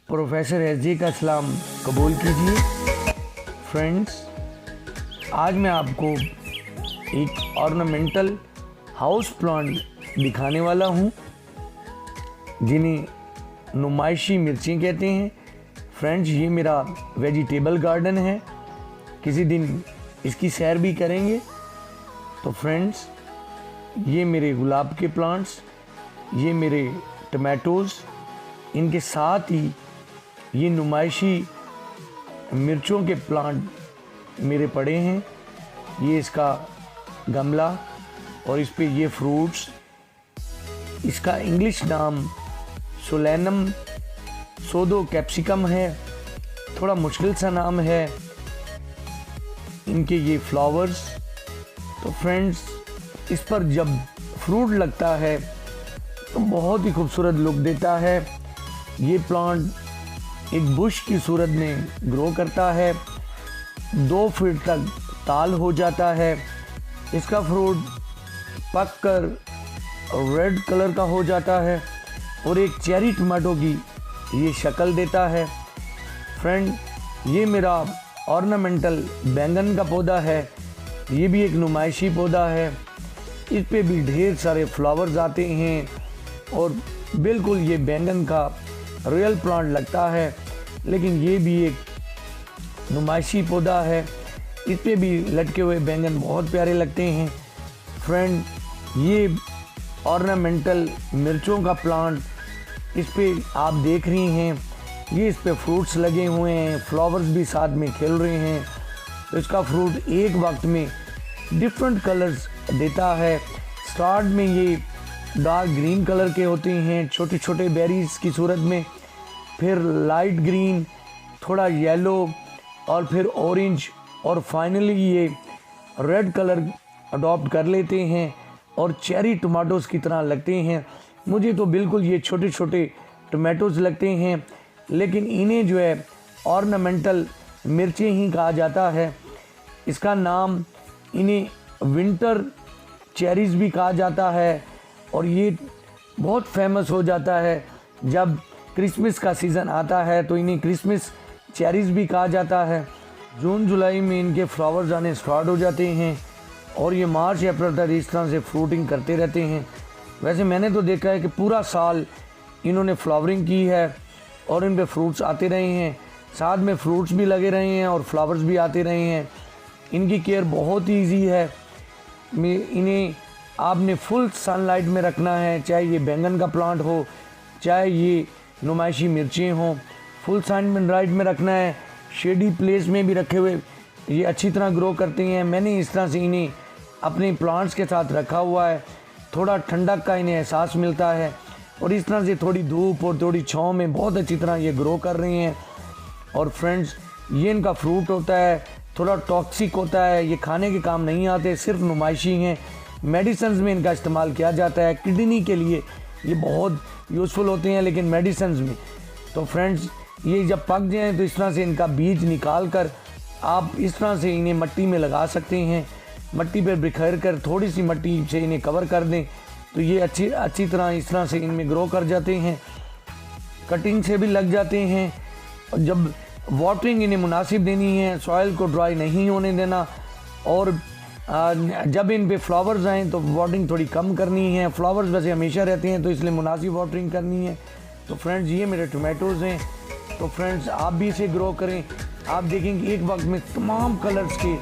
Professor SJ का सलाम कबूल कीजिए। फ्रेंड्स, आज मैं आपको एक ऑर्नामेंटल हाउस प्लांट दिखाने वाला हूँ जिन्हें नुमाइशी मिर्चें कहते हैं। फ्रेंड्स, ये मेरा वेजिटेबल गार्डन है, किसी दिन इसकी सैर भी करेंगे। तो फ्रेंड्स, ये मेरे गुलाब के प्लांट्स, ये मेरे टमाटोज़, इनके साथ ही ये नुमाइशी मिर्चों के प्लांट मेरे पड़े हैं। ये इसका गमला और इस पे ये फ्रूट्स। इसका इंग्लिश नाम सोलेनम सोडो कैप्सिकम है, थोड़ा मुश्किल सा नाम है। इनके ये फ्लावर्स। तो फ्रेंड्स, इस पर जब फ्रूट लगता है तो बहुत ही खूबसूरत लुक देता है। ये प्लांट एक बुश की सूरत में ग्रो करता है, 2 फीट तक ताल हो जाता है। इसका फ्रूट पककर रेड कलर का हो जाता है और एक चेरी टमाटो की ये शक्ल देता है। फ्रेंड, ये मेरा ऑर्नामेंटल बैंगन का पौधा है, ये भी एक नुमाइशी पौधा है। इस पे भी ढेर सारे फ्लावर्स आते हैं और बिल्कुल ये बैंगन का रियल प्लांट लगता है, लेकिन ये भी एक नुमाइशी पौधा है। इस पे भी लटके हुए बैंगन बहुत प्यारे लगते हैं। फ्रेंड, ये ऑर्नामेंटल मिर्चों का प्लांट, इस पे आप देख रही हैं, ये इस पे फ्रूट्स लगे हुए हैं, फ्लावर्स भी साथ में खिल रहे हैं। तो इसका फ्रूट एक वक्त में डिफरेंट कलर्स देता है। स्टार्ट में ये डार्क ग्रीन कलर के होते हैं, छोटे छोटे बेरीज की सूरत में, फिर लाइट ग्रीन, थोड़ा येलो और फिर ऑरेंज, और फाइनली ये रेड कलर अडॉप्ट कर लेते हैं और चेरी टमाटोज़ की तरह लगते हैं। मुझे तो बिल्कुल ये छोटे छोटे टमाटोज़ लगते हैं, लेकिन इन्हें जो है ऑर्नामेंटल मिर्चें ही कहा जाता है। इसका नाम इन्हें विंटर चेरीज़ भी कहा जाता है और ये बहुत फेमस हो जाता है जब क्रिसमस का सीज़न आता है, तो इन्हें क्रिसमस चेरीज़ भी कहा जाता है। जून जुलाई में इनके फ्लावर्स आने स्टार्ट हो जाते हैं और ये मार्च अप्रैल तक इस तरह से फ्रूटिंग करते रहते हैं। वैसे मैंने तो देखा है कि पूरा साल इन्होंने फ्लावरिंग की है और इन पे फ्रूट्स आते रहे हैं, साथ में फ्रूट्स भी लगे रहे हैं और फ्लावर्स भी आते रहे हैं। इनकी केयर बहुत ही ईजी है। इन्हें आपने फुल सनलाइट में रखना है, चाहे ये बैंगन का प्लांट हो, चाहे ये नुमाइशी मिर्चें हों, फुल सनलाइट में रखना है। शेडी प्लेस में भी रखे हुए ये अच्छी तरह ग्रो करते हैं। मैंने इस तरह से इन्हें अपने प्लांट्स के साथ रखा हुआ है, थोड़ा ठंडक का इन्हें एहसास मिलता है और इस तरह से थोड़ी धूप और थोड़ी छाँव में बहुत अच्छी तरह ये ग्रो कर रहे हैं। और फ्रेंड्स, ये इनका फ्रूट होता है, थोड़ा टॉक्सिक होता है, ये खाने के काम नहीं आते, सिर्फ नुमाइशी हैं। मेडिसिन्स में इनका इस्तेमाल किया जाता है, किडनी के लिए ये बहुत यूज़फुल होते हैं, लेकिन मेडिसिन्स में। तो फ्रेंड्स, ये जब पक जाएँ तो इस तरह से इनका बीज निकाल कर आप इस तरह से इन्हें मिट्टी में लगा सकते हैं। मिट्टी पर बिखेर कर थोड़ी सी मिट्टी से इन्हें कवर कर दें तो ये अच्छी तरह इस तरह से इनमें ग्रो कर जाते हैं। कटिंग से भी लग जाते हैं। और जब वाटरिंग इन्हें मुनासिब देनी है, सॉइल को ड्राई नहीं होने देना, और जब इन पे फ्लावर्स आएँ तो वाटरिंग थोड़ी कम करनी है। फ्लावर्स वैसे हमेशा रहते हैं तो इसलिए मुनासिब वाटरिंग करनी है। तो फ्रेंड्स, ये मेरे टमाटोज़ हैं। तो फ्रेंड्स, आप भी इसे ग्रो करें। आप देखेंगे एक वक्त में तमाम कलर्स के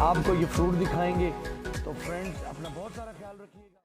आपको ये फ्रूट दिखाएंगे। तो फ्रेंड्स, अपना बहुत सारा ख्याल रखिएगा।